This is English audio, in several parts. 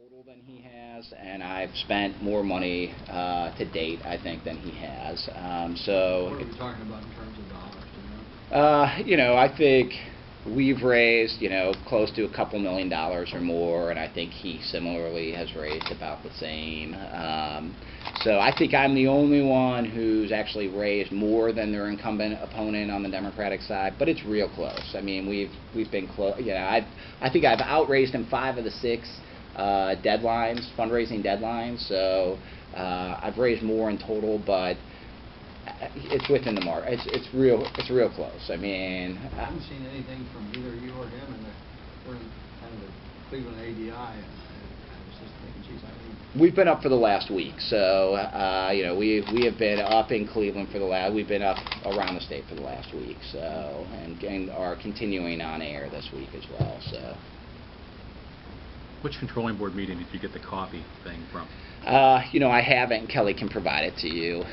total than he has, and I've spent more money to date, I think, than he has. So. What are we talking about in terms of dollars? I think we've raised, close to a couple $1 million or more, and I think he similarly has raised about the same. So I think I'm the only one who's actually raised more than their incumbent opponent on the Democratic side, but it's real close. I mean, we've been close. I think I've outraised him 5 of the 6 fundraising deadlines. So I've raised more in total, but it's within the mark. It's real close. I mean, I haven't seen anything from either you or him, and we're in kind of the Cleveland ADI. And I was just thinking, geez, we've been up for the last week. So we have been up in Cleveland for the last. We've been up around the state for the last week. So and are continuing on air this week as well. So. Which controlling board meeting did you get the coffee thing from? I haven't. Kelly can provide it to you.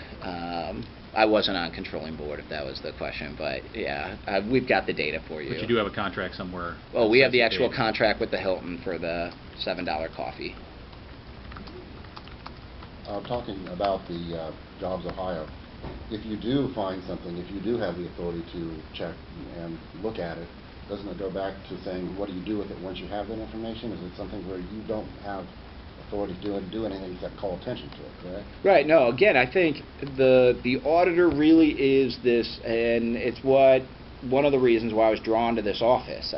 I wasn't on controlling board, if that was the question, but yeah, we've got the data for you. But you do have a contract somewhere. Well, we have the actual contract with the Hilton for the $7 coffee. Talking about the JobsOhio, if you do find something, if you do have the authority to check and look at it, doesn't it go back to saying, what do you do with it once you have that information? Is it something where you don't have authority to do anything except call attention to it, correct? Right. No, again, I think the auditor really is this, and it's one of the reasons why I was drawn to this office.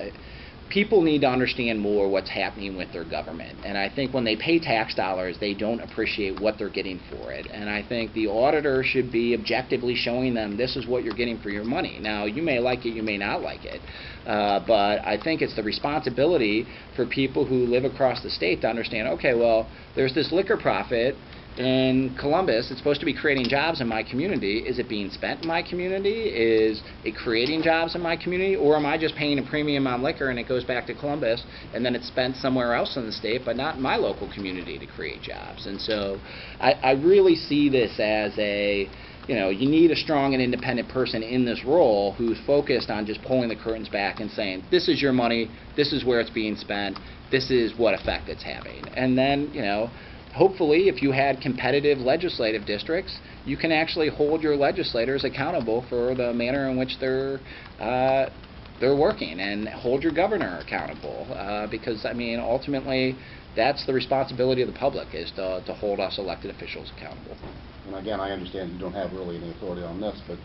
People need to understand more what's happening with their government, and I think when they pay tax dollars, they don't appreciate what they're getting for it, and I think the auditor should be objectively showing them this is what you're getting for your money. Now, you may like it, you may not like it, but I think it's the responsibility for people who live across the state to understand, okay, well, there's this liquor profit in Columbus. It's supposed to be creating jobs in my community. Is it being spent in my community? Is it creating jobs in my community? Or am I just paying a premium on liquor and it goes back to Columbus and then it's spent somewhere else in the state but not in my local community to create jobs? And so I really see this as you need a strong and independent person in this role who's focused on just pulling the curtains back and saying, this is your money, this is where it's being spent, this is what effect it's having. And then, hopefully, if you had competitive legislative districts, you can actually hold your legislators accountable for the manner in which they're working, and hold your governor accountable. Because ultimately, that's the responsibility of the public, is to hold us elected officials accountable. And again, I understand you don't have really any authority on this, but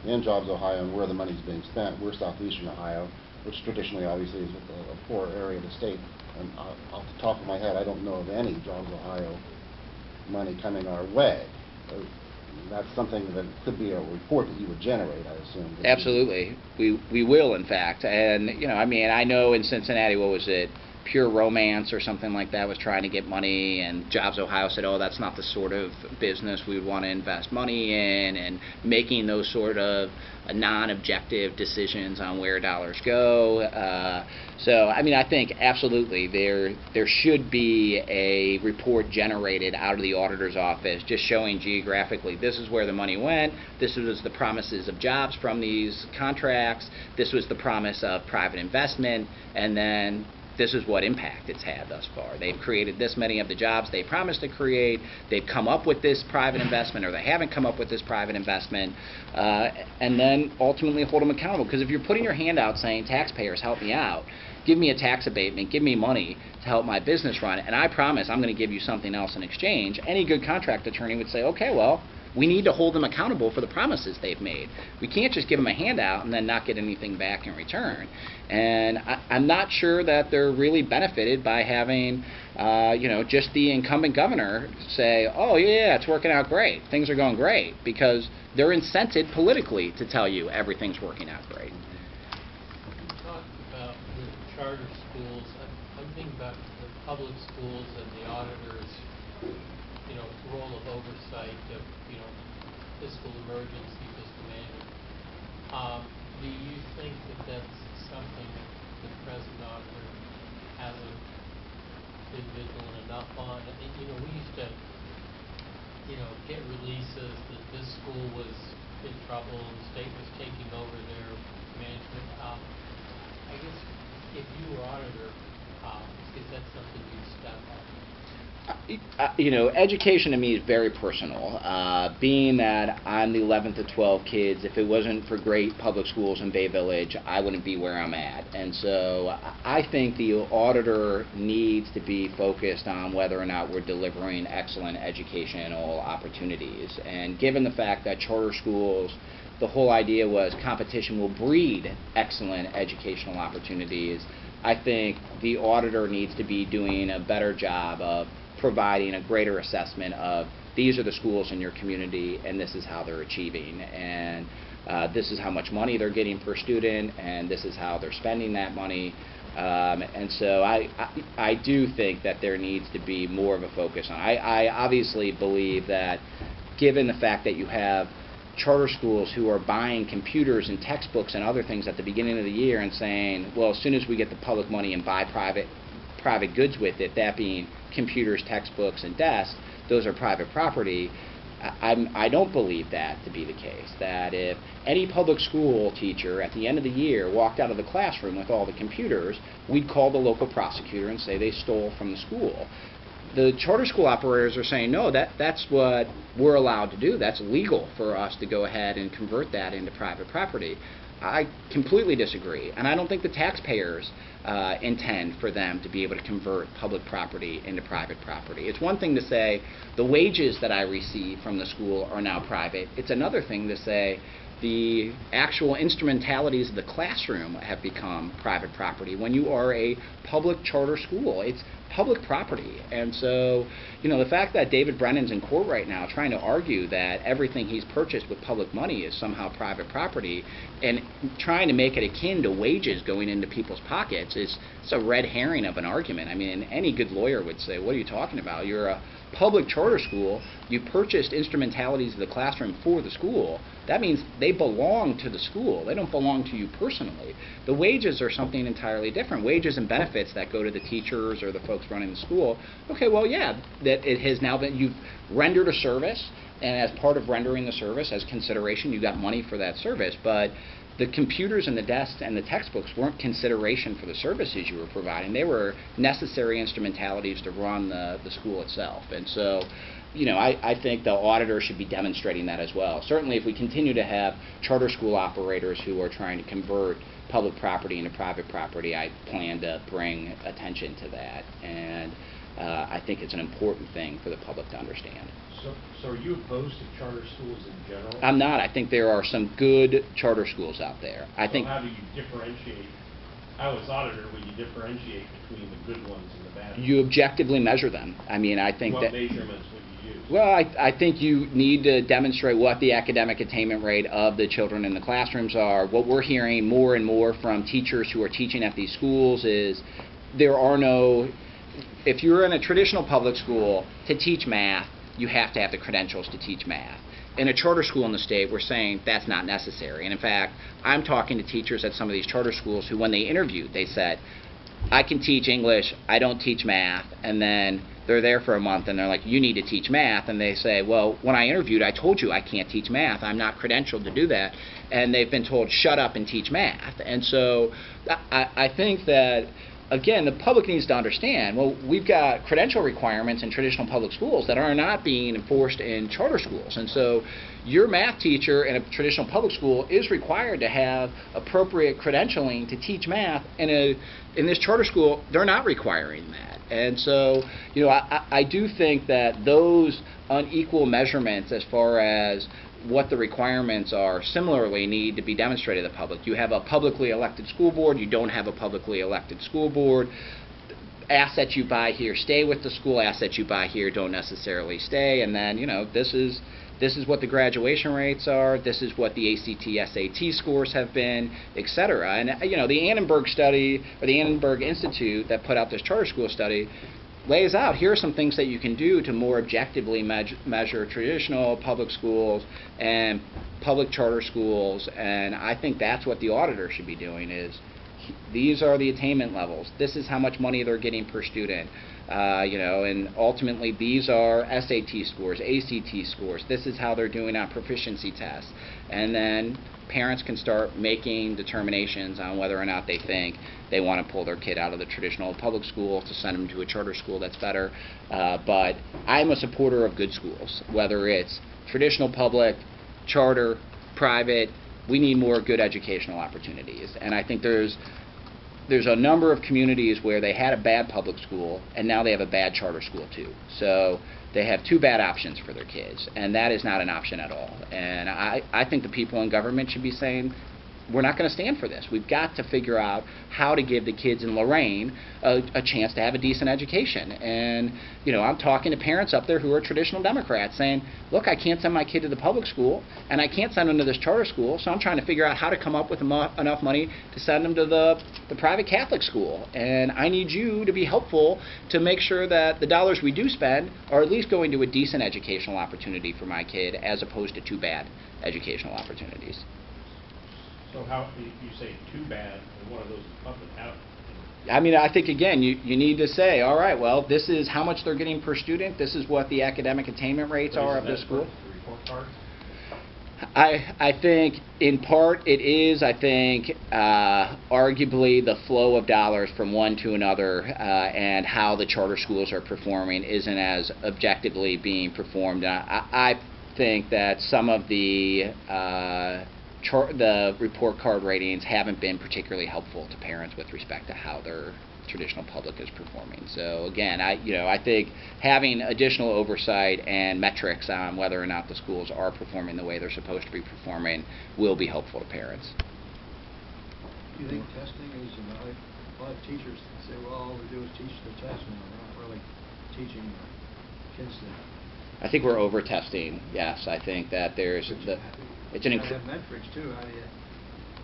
in JobsOhio and where the money's being spent, we're southeastern Ohio, which traditionally, obviously, is a poor area of the state. And off the top of my head, I don't know of any JobsOhio money coming our way. That's something that could be a report that you would generate, I assume. Absolutely. We will, in fact. And, I know in Cincinnati, what was it, Pure Romance or something like that was trying to get money, and JobsOhio said, oh, that's not the sort of business we would want to invest money in, and making those sort of non-objective decisions on where dollars go. I think absolutely there should be a report generated out of the auditor's office just showing geographically this is where the money went, this was the promises of jobs from these contracts, this was the promise of private investment, and then this is what impact it's had thus far. They've created this many of the jobs they promised to create. They've come up with this private investment, or they haven't come up with this private investment, and then ultimately hold them accountable. Because if you're putting your hand out saying, taxpayers, help me out, give me a tax abatement, give me money to help my business run, and I promise I'm going to give you something else in exchange, any good contract attorney would say, okay, well, we need to hold them accountable for the promises they've made. We can't just give them a handout and then not get anything back in return. And I'm not sure that they're really benefited by having, just the incumbent governor say, oh, yeah, it's working out great. Things are going great. Because they're incented politically to tell you everything's working out great. You talked about the charter schools. I'm thinking about the public schools and the auditors' role of oversight of, fiscal emergency, fiscal management. Do you think that that's something that the present auditor hasn't been vigilant enough on? We used to, get releases that this school was in trouble and the state was taking over their management. I guess if you were auditor, is that something you'd step on? You know, education to me is very personal. Being that I'm the 11th of 12 kids, if it wasn't for great public schools in Bay Village, I wouldn't be where I'm at. And so I think the auditor needs to be focused on whether or not we're delivering excellent educational opportunities. And given the fact that charter schools, the whole idea was competition will breed excellent educational opportunities, I think the auditor needs to be doing a better job of providing a greater assessment of these are the schools in your community and this is how they're achieving, and this is how much money they're getting per student, and this is how they're spending that money. And so I do think that there needs to be more of a focus on it. I obviously believe that given the fact that you have charter schools who are buying computers and textbooks and other things at the beginning of the year and saying, well, as soon as we get the public money and buy private goods with it, that being computers, textbooks, and desks, those are private property. I don't believe that to be the case, that if any public school teacher at the end of the year walked out of the classroom with all the computers, we'd call the local prosecutor and say they stole from the school. The charter school operators are saying, no, that's what we're allowed to do. That's legal for us to go ahead and convert that into private property. I completely disagree, and I don't think the taxpayers intend for them to be able to convert public property into private property. It's one thing to say the wages that I receive from the school are now private. It's another thing to say the actual instrumentalities of the classroom have become private property. When you are a public charter school, it's public property. And so, you know, the fact that David Brennan's in court right now trying to argue that everything he's purchased with public money is somehow private property and trying to make it akin to wages going into people's pockets it's a red herring of an argument. I mean, any good lawyer would say, what are you talking about? You're a public charter school, you purchased instrumentalities of the classroom for the school. That means they belong to the school. They don't belong to you personally. The wages are something entirely different. Wages and benefits that go to the teachers or the folks running the school. Okay, well, yeah, that it has now been, you've rendered a service, and as part of rendering the service, as consideration, you got money for that service, but the computers and the desks and the textbooks weren't consideration for the services you were providing. They were necessary instrumentalities to run the school itself. And so, you know, I think the auditor should be demonstrating that as well. Certainly if we continue to have charter school operators who are trying to convert public property into private property, I plan to bring attention to that. And I think it's an important thing for the public to understand. So are you opposed to charter schools in general? I'm not. I think there are some good charter schools out there. So how do you differentiate? How, as auditor, would you differentiate between the good ones and the bad ones? You objectively measure them. I mean, I think what that... measurements would you use? Well, I think you need to demonstrate what the academic attainment rate of the children in the classrooms are. What we're hearing more and more from teachers who are teaching at these schools is there are no... If you're in a traditional public school, to teach math, you have to have the credentials to teach math. In a charter school in the state, we're saying that's not necessary. And in fact, I'm talking to teachers at some of these charter schools who, when they interviewed, they said, I can teach English, I don't teach math, and then they're there for a month and they're like, you need to teach math, and they say, well, when I interviewed, I told you I can't teach math, I'm not credentialed to do that, and they've been told, shut up and teach math. And so I think that, again, the public needs to understand, well, we've got credential requirements in traditional public schools that are not being enforced in charter schools. And so your math teacher in a traditional public school is required to have appropriate credentialing to teach math. In this charter school, they're not requiring that. And so, you know, I do think that those unequal measurements as far as what the requirements are similarly need to be demonstrated to the public. You have a publicly elected school board, you don't have a publicly elected school board. Assets you buy here stay with the school, assets you buy here don't necessarily stay, and then, you know, this is what the graduation rates are, this is what the ACT, SAT scores have been, etc. And, you know, the Annenberg study, or the Annenberg Institute that put out this charter school study, lays out, here are some things that you can do to more objectively measure traditional public schools and public charter schools, and I think that's what the auditor should be doing is, these are the attainment levels, this is how much money they're getting per student, you know, and ultimately these are SAT scores, ACT scores, this is how they're doing on proficiency tests, and then parents can start making determinations on whether or not they think they want to pull their kid out of the traditional public school to send them to a charter school that's better. But I'm a supporter of good schools, whether it's traditional public, charter, private. We need more good educational opportunities. And I think there's a number of communities where they had a bad public school and now they have a bad charter school too. So they have two bad options for their kids, and that is not an option at all. And I think the people in government should be saying, we're not going to stand for this. We've got to figure out how to give the kids in Lorraine a chance to have a decent education. And, you know, I'm talking to parents up there who are traditional Democrats saying, look, I can't send my kid to the public school, and I can't send them to this charter school, so I'm trying to figure out how to come up with enough money to send them to the private Catholic school. And I need you to be helpful to make sure that the dollars we do spend are at least going to a decent educational opportunity for my kid as opposed to two bad educational opportunities. So how, you say too bad, and one of those is public, how? I mean, I think, again, you need to say, all right, well, this is how much they're getting per student, this is what the academic attainment rates are of this school. The report card? I think, in part, it is, I think, arguably the flow of dollars from one to another and how the charter schools are performing isn't as objectively being performed. I think that some of the report card ratings haven't been particularly helpful to parents with respect to how their traditional public is performing. So again, I think having additional oversight and metrics on whether or not the schools are performing the way they're supposed to be performing will be helpful to parents. Do you think testing is a lot of teachers say, well, all we do is teach the test and we're not really teaching the kids that? I think we're over testing. Yes, I think that there's it's an have metrics too. How do you?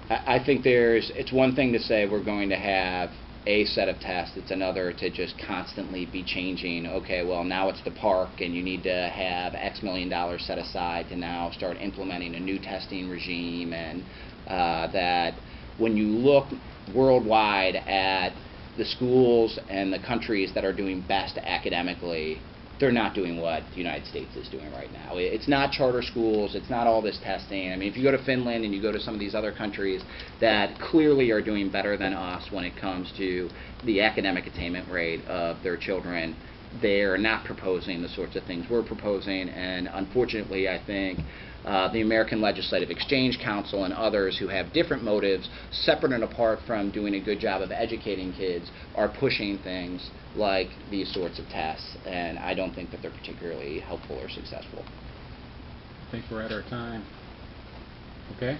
I think it's one thing to say we're going to have a set of tests. It's another to just constantly be changing. Okay, well, now it's the park and you need to have X million dollars set aside to now start implementing a new testing regime, and that when you look worldwide at the schools and the countries that are doing best academically, they're not doing what the United States is doing right now. It's not charter schools, it's not all this testing. I mean, if you go to Finland and you go to some of these other countries that clearly are doing better than us when it comes to the academic attainment rate of their children, they're not proposing the sorts of things we're proposing. And unfortunately, I think the American Legislative Exchange Council and others who have different motives, separate and apart from doing a good job of educating kids, are pushing things like these sorts of tests, and I don't think that they're particularly helpful or successful. I think we're at our time. Okay?